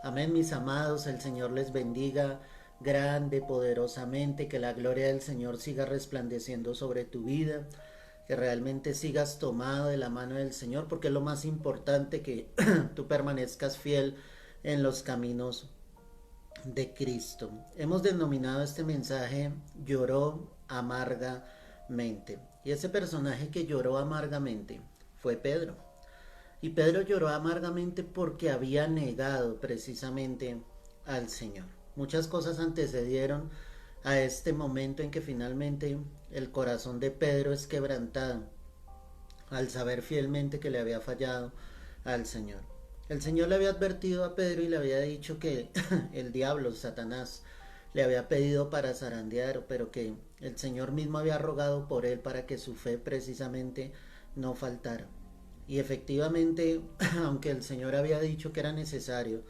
Amén, mis amados, el Señor les bendiga grande, poderosamente, que la gloria del Señor siga resplandeciendo sobre tu vida, que realmente sigas tomado de la mano del Señor, porque es lo más importante que tú permanezcas fiel en los caminos de Cristo. Hemos denominado este mensaje Lloró amargamente. Y ese personaje que lloró amargamente fue Pedro. Y Pedro lloró amargamente porque había negado precisamente al Señor. Muchas cosas antecedieron a este momento en que finalmente el corazón de Pedro es quebrantado al saber fielmente que le había fallado al Señor. El Señor le había advertido a Pedro y le había dicho que el diablo, Satanás, le había pedido para zarandear, pero que el Señor mismo había rogado por él para que su fe precisamente no faltara. Y efectivamente, aunque el Señor había dicho que era necesario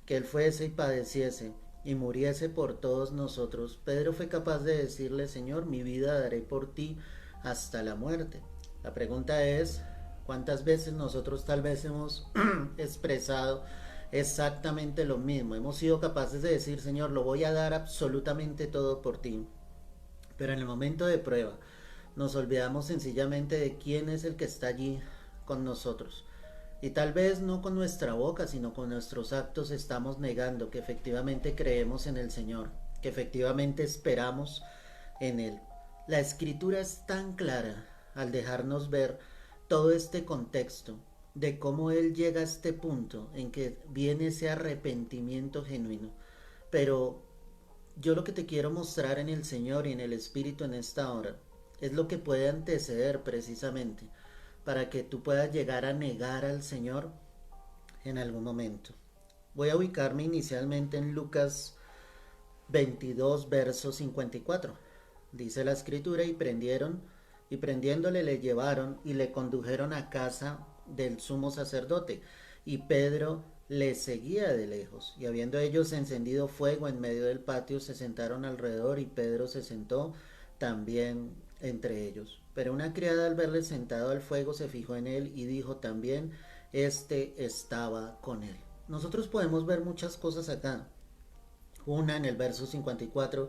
que él fuese y padeciese y muriese por todos nosotros, Pedro fue capaz de decirle: Señor, mi vida daré por ti hasta la muerte. La pregunta es, ¿cuántas veces nosotros tal vez hemos expresado exactamente lo mismo? Hemos sido capaces de decir: Señor, lo voy a dar absolutamente todo por ti. Pero en el momento de prueba nos olvidamos sencillamente de quién es el que está allí con nosotros. Y tal vez no con nuestra boca, sino con nuestros actos estamos negando que efectivamente creemos en el Señor, que efectivamente esperamos en Él. La escritura es tan clara al dejarnos ver todo este contexto de cómo Él llega a este punto en que viene ese arrepentimiento genuino. Pero yo lo que te quiero mostrar en el Señor y en el Espíritu en esta hora es lo que puede anteceder precisamente para que tú puedas llegar a negar al Señor en algún momento. Voy a ubicarme inicialmente en Lucas 22, verso 54. Dice la escritura: y prendiéndole le llevaron y le condujeron a casa del sumo sacerdote, y Pedro le seguía de lejos. Y habiendo ellos encendido fuego en medio del patio, se sentaron alrededor, y Pedro se sentó también entre ellos. Pero una criada, al verle sentado al fuego, se fijó en él y dijo también: este estaba con él. Nosotros podemos ver muchas cosas acá. Una, en el verso 54,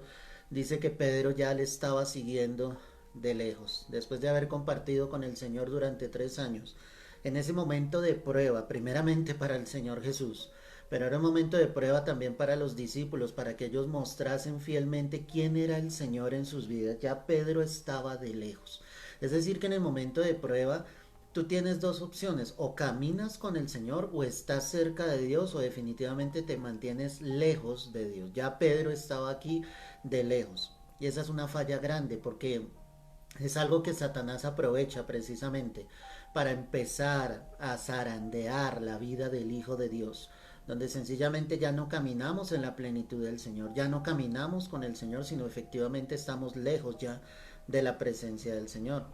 dice que Pedro ya le estaba siguiendo de lejos, después de haber compartido con el Señor durante 3 años. En ese momento de prueba, primeramente para el Señor Jesús, pero era un momento de prueba también para los discípulos, para que ellos mostrasen fielmente quién era el Señor en sus vidas. Ya Pedro estaba de lejos. Es decir, que en el momento de prueba tú tienes dos opciones: o caminas con el Señor, o estás cerca de Dios, o definitivamente te mantienes lejos de Dios. Ya Pedro estaba aquí de lejos. Y esa es una falla grande, porque es algo que Satanás aprovecha precisamente para empezar a zarandear la vida del Hijo de Dios, donde sencillamente ya no caminamos en la plenitud del Señor, ya no caminamos con el Señor, sino efectivamente estamos lejos ya de la presencia del Señor.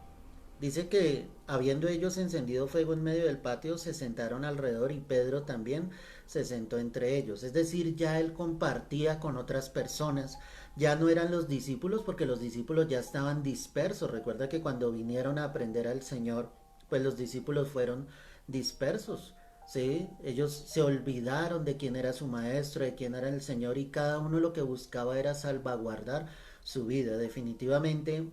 Dice que habiendo ellos encendido fuego en medio del patio, se sentaron alrededor, y Pedro también se sentó entre ellos. Es decir, ya él compartía con otras personas, ya no eran los discípulos, porque los discípulos ya estaban dispersos. Recuerda que cuando vinieron a aprender al Señor, pues los discípulos fueron dispersos. Sí, ellos se olvidaron de quién era su maestro, de quién era el Señor, y cada uno lo que buscaba era salvaguardar su vida. Definitivamente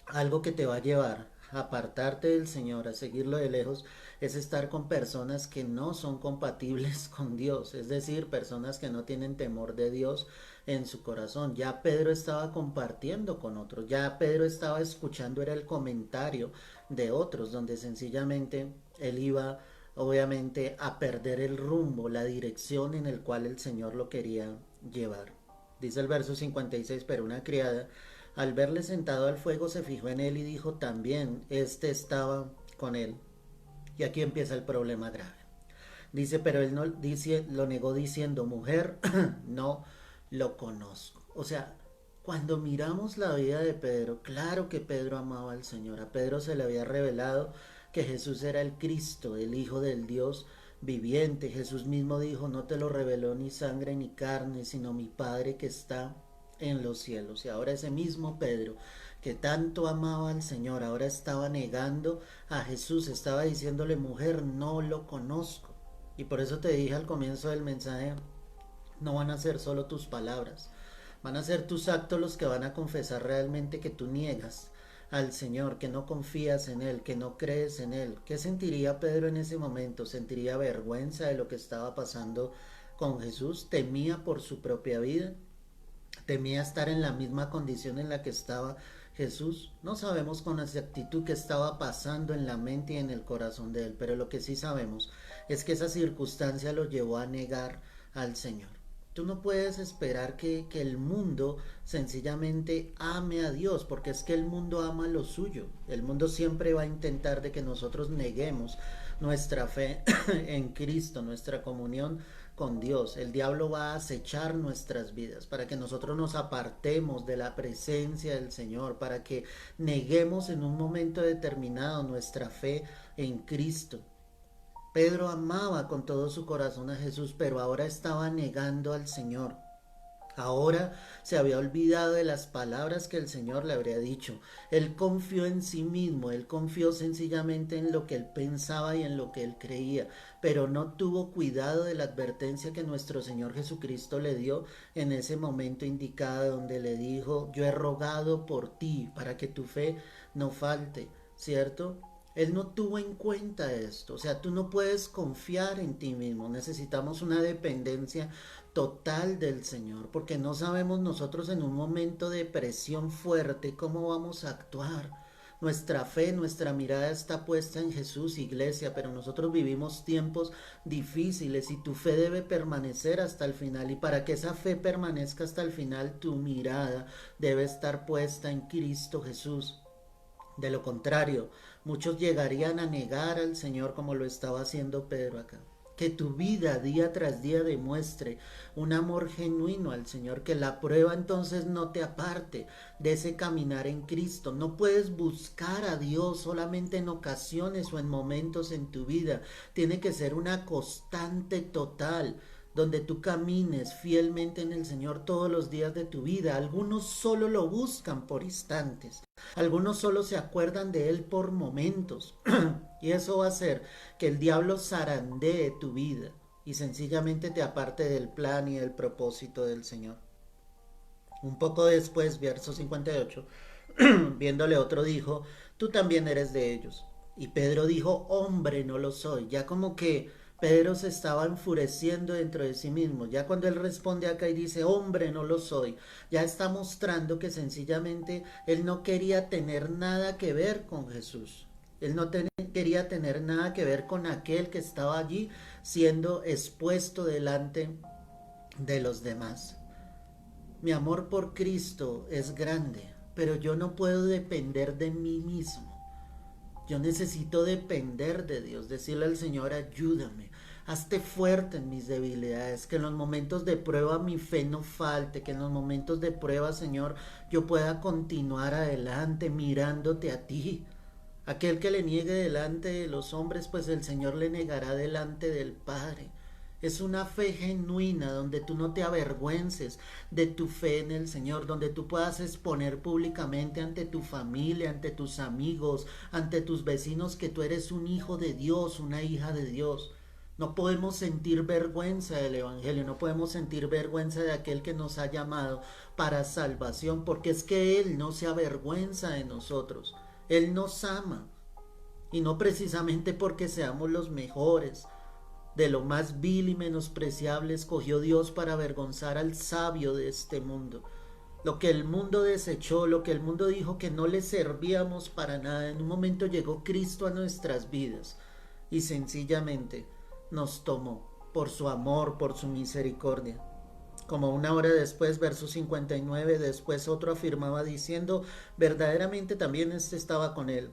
algo que te va a llevar a apartarte del Señor, a seguirlo de lejos, es estar con personas que no son compatibles con Dios, es decir, personas que no tienen temor de Dios en su corazón. Ya Pedro estaba compartiendo con otros, ya Pedro estaba escuchando, era el comentario de otros, donde sencillamente él iba obviamente a perder el rumbo, la dirección en el cual el Señor lo quería llevar. Dice el verso 56: pero una criada, al verle sentado al fuego, se fijó en él y dijo también: este estaba con él. Y aquí empieza el problema grave. Dice: pero él no dice, lo negó diciendo: mujer, no lo conozco. O sea, cuando miramos la vida de Pedro, claro que Pedro amaba al Señor. A Pedro se le había revelado que Jesús era el Cristo, el Hijo del Dios viviente. Jesús mismo dijo: no te lo reveló ni sangre ni carne, sino mi Padre que está en los cielos. Y ahora ese mismo Pedro, que tanto amaba al Señor, ahora estaba negando a Jesús, estaba diciéndole: mujer, no lo conozco. Y por eso te dije al comienzo del mensaje No van a ser solo tus palabras, van a ser tus actos los que van a confesar realmente que tú niegas al Señor, que no confías en Él, que no crees en Él. ¿Qué sentiría Pedro en ese momento? ¿Sentiría vergüenza de lo que estaba pasando con Jesús? ¿Temía por su propia vida? ¿Temía estar en la misma condición en la que estaba Jesús? No sabemos con exactitud qué estaba pasando en la mente y en el corazón de él, pero lo que sí sabemos es que esa circunstancia lo llevó a negar al Señor. Tú no puedes esperar que el mundo sencillamente ame a Dios, porque es que el mundo ama lo suyo. El mundo siempre va a intentar de que nosotros neguemos nuestra fe en Cristo, nuestra comunión con Dios. El diablo va a acechar nuestras vidas para que nosotros nos apartemos de la presencia del Señor, para que neguemos en un momento determinado nuestra fe en Cristo. Pedro amaba con todo su corazón a Jesús, pero ahora estaba negando al Señor. Ahora se había olvidado de las palabras que el Señor le habría dicho. Él confió en sí mismo, él confió sencillamente en lo que él pensaba y en lo que él creía, pero no tuvo cuidado de la advertencia que nuestro Señor Jesucristo le dio en ese momento indicado, donde le dijo: yo he rogado por ti para que tu fe no falte, ¿cierto? Él no tuvo en cuenta esto. O sea, tú no puedes confiar en ti mismo. Necesitamos una dependencia total del Señor, porque no sabemos nosotros en un momento de presión fuerte cómo vamos a actuar. Nuestra fe, nuestra mirada está puesta en Jesús, iglesia, pero nosotros vivimos tiempos difíciles y tu fe debe permanecer hasta el final. Y para que esa fe permanezca hasta el final, tu mirada debe estar puesta en Cristo Jesús. De lo contrario, muchos llegarían a negar al Señor como lo estaba haciendo Pedro acá. Que tu vida día tras día demuestre un amor genuino al Señor, que la prueba entonces no te aparte de ese caminar en Cristo. No puedes buscar a Dios solamente en ocasiones o en momentos en tu vida. Tiene que ser una constante total, donde tú camines fielmente en el Señor todos los días de tu vida. Algunos solo lo buscan por instantes, algunos solo se acuerdan de Él por momentos. Y eso va a hacer que el diablo zarandee tu vida y sencillamente te aparte del plan y del propósito del Señor. Un poco después, verso 58, viéndole otro dijo: tú también eres de ellos. Y Pedro dijo: hombre, no lo soy. Ya como que Pedro se estaba enfureciendo dentro de sí mismo. Ya cuando él responde acá y dice: hombre, no lo soy, ya está mostrando que sencillamente él no quería tener nada que ver con Jesús. Él no quería tener nada que ver con aquel que estaba allí siendo expuesto delante de los demás. Mi amor por Cristo es grande, pero yo no puedo depender de mí mismo. Yo necesito depender de Dios, decirle al Señor: ayúdame, hazte fuerte en mis debilidades, que en los momentos de prueba mi fe no falte, que en los momentos de prueba, Señor, yo pueda continuar adelante mirándote a ti. Aquel que le niegue delante de los hombres, pues el Señor le negará delante del Padre. Es una fe genuina donde tú no te avergüences de tu fe en el Señor, donde tú puedas exponer públicamente ante tu familia, ante tus amigos, ante tus vecinos, que tú eres un hijo de Dios, una hija de Dios. No podemos sentir vergüenza del Evangelio, no podemos sentir vergüenza de aquel que nos ha llamado para salvación, porque es que Él no se avergüenza de nosotros. Él nos ama, y no precisamente porque seamos los mejores. De lo más vil y menospreciable escogió Dios para avergonzar al sabio de este mundo. Lo que el mundo desechó, lo que el mundo dijo que no le servíamos para nada, en un momento llegó Cristo a nuestras vidas y sencillamente nos tomó por su amor, por su misericordia. Como una hora después, verso 59, después otro afirmaba diciendo: verdaderamente también este estaba con él,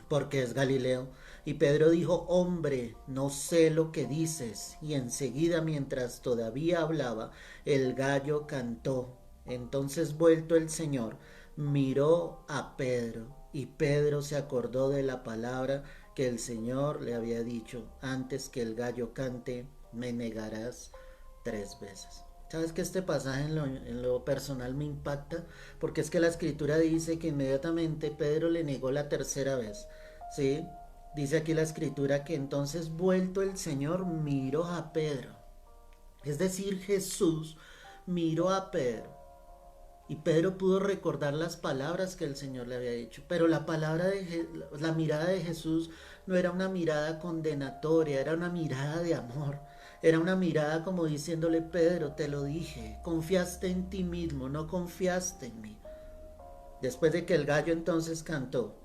porque es Galileo. Y Pedro dijo: hombre, no sé lo que dices. Y enseguida, mientras todavía hablaba, el gallo cantó. Entonces, vuelto el Señor, miró a Pedro, y Pedro se acordó de la palabra que el Señor le había dicho: antes que el gallo cante, me negarás 3 veces. ¿Sabes que este pasaje en lo personal me impacta? Porque es que la escritura dice que inmediatamente Pedro le negó la tercera vez. ¿Sí? Dice aquí la escritura que entonces, vuelto el Señor, miró a Pedro. Es decir, Jesús miró a Pedro y Pedro pudo recordar las palabras que el Señor le había dicho, pero la mirada de Jesús no era una mirada condenatoria, era una mirada de amor. Era una mirada como diciéndole: Pedro, te lo dije, confiaste en ti mismo, no confiaste en mí. Después de que el gallo entonces cantó,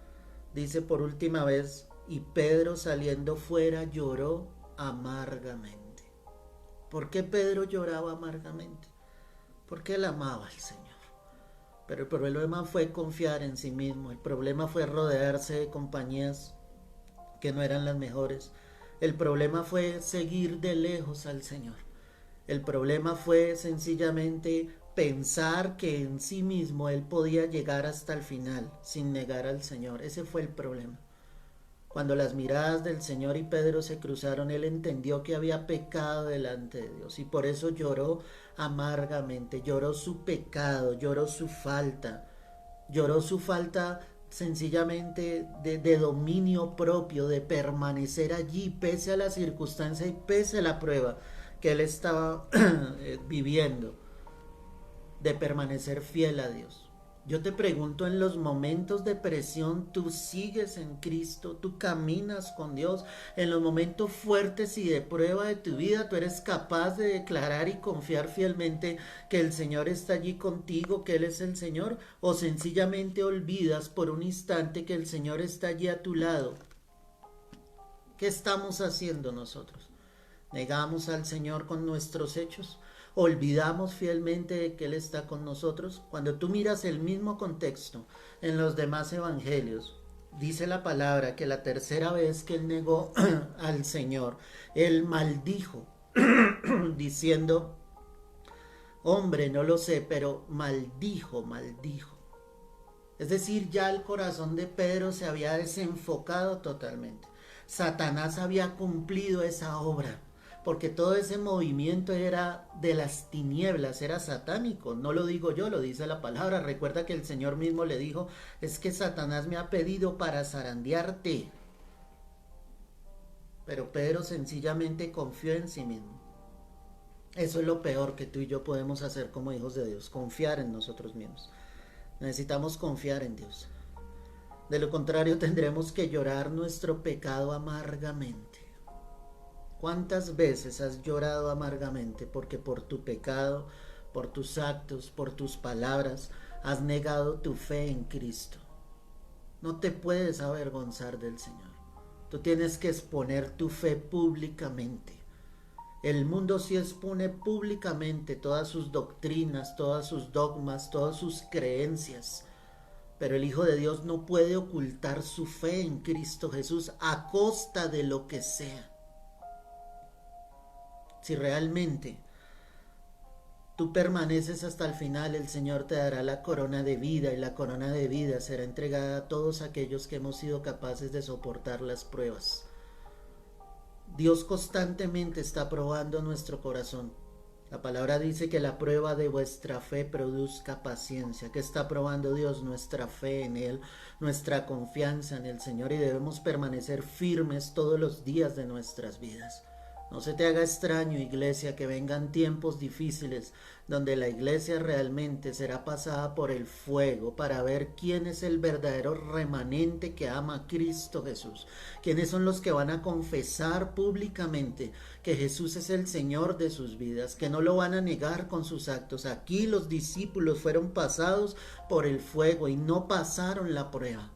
dice por última vez: y Pedro saliendo fuera lloró amargamente. ¿Por qué Pedro lloraba amargamente? Porque él amaba al Señor. Pero el problema fue confiar en sí mismo, el problema fue rodearse de compañías que no eran las mejores, el problema fue seguir de lejos al Señor, el problema fue sencillamente pensar que en sí mismo él podía llegar hasta el final sin negar al Señor. Ese fue el problema. Cuando las miradas del Señor y Pedro se cruzaron, él entendió que había pecado delante de Dios y por eso lloró amargamente, lloró su pecado, lloró su falta sencillamente de dominio propio, de permanecer allí pese a la circunstancia y pese a la prueba que él estaba viviendo, de permanecer fiel a Dios. Yo te pregunto, en los momentos de presión, ¿tú sigues en Cristo? ¿Tú caminas con Dios? En los momentos fuertes y de prueba de tu vida, ¿tú eres capaz de declarar y confiar fielmente que el Señor está allí contigo, que Él es el Señor? ¿O sencillamente olvidas por un instante que el Señor está allí a tu lado? ¿Qué estamos haciendo nosotros? ¿Negamos al Señor con nuestros hechos? ¿Olvidamos fielmente de que Él está con nosotros? Cuando tú miras el mismo contexto en los demás evangelios, dice la palabra que la tercera vez que Él negó al Señor, Él maldijo, diciendo: hombre, no lo sé, pero maldijo. Es decir, ya el corazón de Pedro se había desenfocado totalmente. Satanás había cumplido esa obra, porque todo ese movimiento era de las tinieblas, era satánico. No lo digo yo, lo dice la palabra. Recuerda que el Señor mismo le dijo: es que Satanás me ha pedido para zarandearte. Pero Pedro sencillamente confió en sí mismo. Eso es lo peor que tú y yo podemos hacer como hijos de Dios, confiar en nosotros mismos. Necesitamos confiar en Dios. De lo contrario, tendremos que llorar nuestro pecado amargamente. ¿Cuántas veces has llorado amargamente porque por tu pecado, por tus actos, por tus palabras, has negado tu fe en Cristo? No te puedes avergonzar del Señor. Tú tienes que exponer tu fe públicamente. El mundo sí expone públicamente todas sus doctrinas, todas sus dogmas, todas sus creencias. Pero el Hijo de Dios no puede ocultar su fe en Cristo Jesús a costa de lo que sea. Si realmente tú permaneces hasta el final, el Señor te dará la corona de vida, y la corona de vida será entregada a todos aquellos que hemos sido capaces de soportar las pruebas. Dios constantemente está probando nuestro corazón. La palabra dice que la prueba de vuestra fe produzca paciencia. ¿Qué está probando Dios? Nuestra fe en Él, nuestra confianza en el Señor, y debemos permanecer firmes todos los días de nuestras vidas. No se te haga extraño, iglesia, que vengan tiempos difíciles donde la iglesia realmente será pasada por el fuego para ver quién es el verdadero remanente que ama a Cristo Jesús. Quiénes son los que van a confesar públicamente que Jesús es el Señor de sus vidas, que no lo van a negar con sus actos. Aquí los discípulos fueron pasados por el fuego y no pasaron la prueba.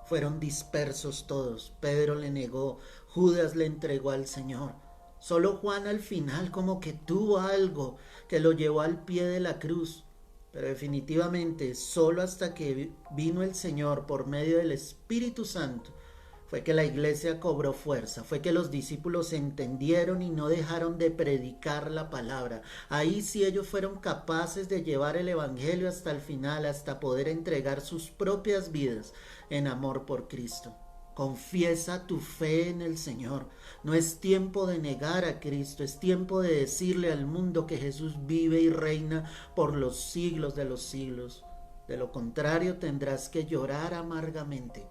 Fueron dispersos todos. Pedro le negó, Judas le entregó al Señor. Solo Juan al final como que tuvo algo que lo llevó al pie de la cruz. Pero definitivamente solo hasta que vino el Señor por medio del Espíritu Santo fue que la iglesia cobró fuerza, fue que los discípulos entendieron y no dejaron de predicar la palabra. Ahí sí ellos fueron capaces de llevar el evangelio hasta el final, hasta poder entregar sus propias vidas en amor por Cristo. Confiesa tu fe en el Señor. No es tiempo de negar a Cristo, es tiempo de decirle al mundo que Jesús vive y reina por los siglos de los siglos. De lo contrario, tendrás que llorar amargamente.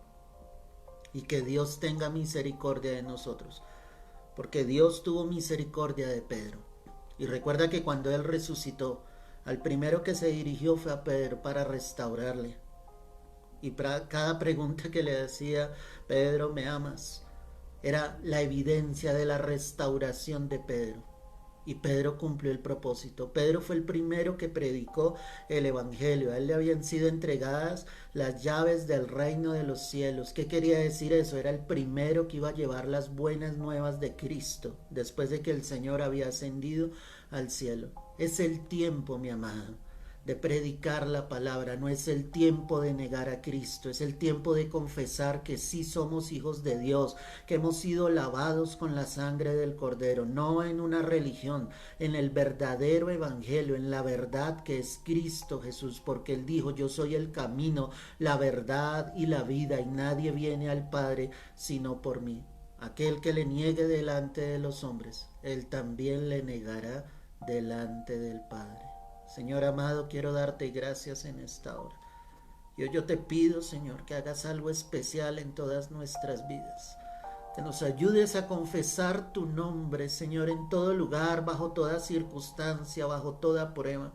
Y que Dios tenga misericordia de nosotros. porque Dios tuvo misericordia de Pedro. Y recuerda que cuando Él resucitó, al primero que se dirigió fue a Pedro para restaurarle. Y para cada pregunta que le hacía, Pedro, ¿me amas?, era la evidencia de la restauración de Pedro. Y Pedro cumplió el propósito. Pedro fue el primero que predicó el evangelio. A él le habían sido entregadas las llaves del reino de los cielos. ¿Qué quería decir eso? Era el primero que iba a llevar las buenas nuevas de Cristo después de que el Señor había ascendido al cielo. Es el tiempo, mi amado, de predicar la palabra. No es el tiempo de negar a Cristo, es el tiempo de confesar que sí somos hijos de Dios, que hemos sido lavados con la sangre del Cordero, no en una religión, en el verdadero evangelio, en la verdad que es Cristo Jesús, porque Él dijo: yo soy el camino, la verdad y la vida, y nadie viene al Padre sino por mí. Aquel que le niegue delante de los hombres, Él también le negará delante del Padre. Señor amado, quiero darte gracias en esta hora. Yo te pido, Señor, que hagas algo especial en todas nuestras vidas. Que nos ayudes a confesar tu nombre, Señor, en todo lugar, bajo toda circunstancia, bajo toda prueba.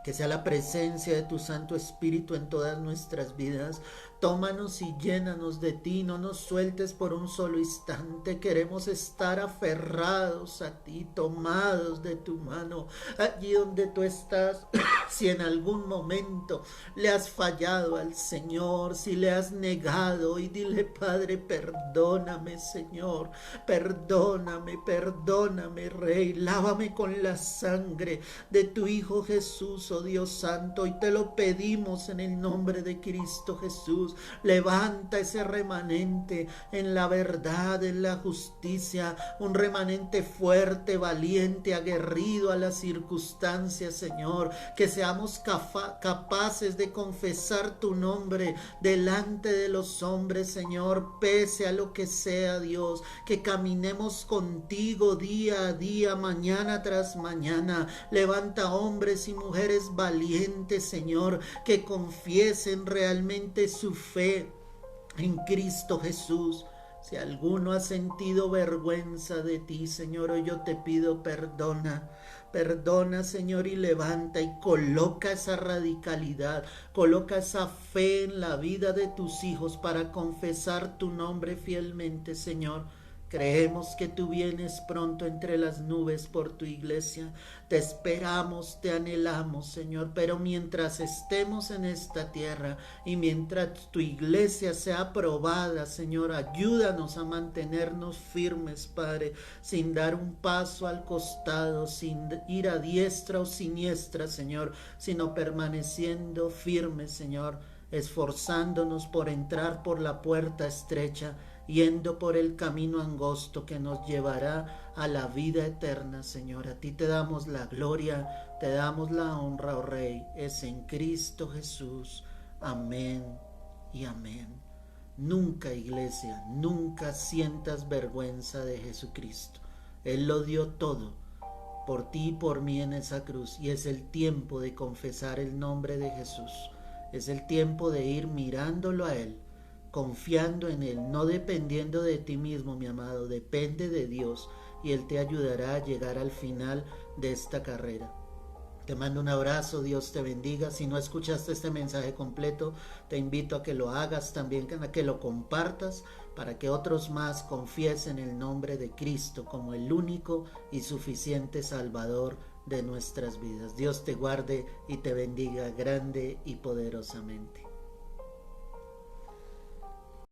Que sea la presencia de tu Santo Espíritu en todas nuestras vidas. Tómanos y llénanos de ti, no nos sueltes por un solo instante. Queremos estar aferrados a ti, tomados de tu mano, allí donde tú estás. Si en algún momento le has fallado al Señor, si le has negado, y dile: Padre, perdóname, Señor, perdóname, perdóname, Rey, lávame con la sangre de tu Hijo Jesús, oh Dios Santo, y te lo pedimos en el nombre de Cristo Jesús. Levanta ese remanente en la verdad, en la justicia, un remanente fuerte, valiente, aguerrido a las circunstancias, Señor, que seamos capaces de confesar tu nombre delante de los hombres, Señor, pese a lo que sea, Dios, que caminemos contigo día a día, mañana tras mañana. Levanta hombres y mujeres valientes, Señor, que confiesen realmente su fe en Cristo Jesús. Si alguno ha sentido vergüenza de ti, Señor, hoy yo te pido perdona. Perdona, Señor, y levanta y coloca esa radicalidad, coloca esa fe en la vida de tus hijos para confesar tu nombre fielmente, Señor. Creemos que tú vienes pronto entre las nubes por tu iglesia. Te esperamos, te anhelamos, Señor, pero mientras estemos en esta tierra y mientras tu iglesia sea aprobada, Señor, ayúdanos a mantenernos firmes, Padre, sin dar un paso al costado, sin ir a diestra o siniestra, Señor, sino permaneciendo firmes, Señor, esforzándonos por entrar por la puerta estrecha, yendo por el camino angosto que nos llevará a la vida eterna, Señor. A ti te damos la gloria, te damos la honra, oh Rey. Es en Cristo Jesús. Amén y amén. Nunca, iglesia, nunca sientas vergüenza de Jesucristo. Él lo dio todo por ti y por mí en esa cruz, y es el tiempo de confesar el nombre de Jesús. Es el tiempo de ir mirándolo a Él, confiando en Él, no dependiendo de ti mismo, mi amado. Depende de Dios y Él te ayudará a llegar al final de esta carrera. Te mando un abrazo, Dios te bendiga. Si no escuchaste este mensaje completo, te invito a que lo hagas también, a que lo compartas, para que otros más confiesen el nombre de Cristo como el único y suficiente Salvador de nuestras vidas. Dios te guarde y te bendiga grande y poderosamente.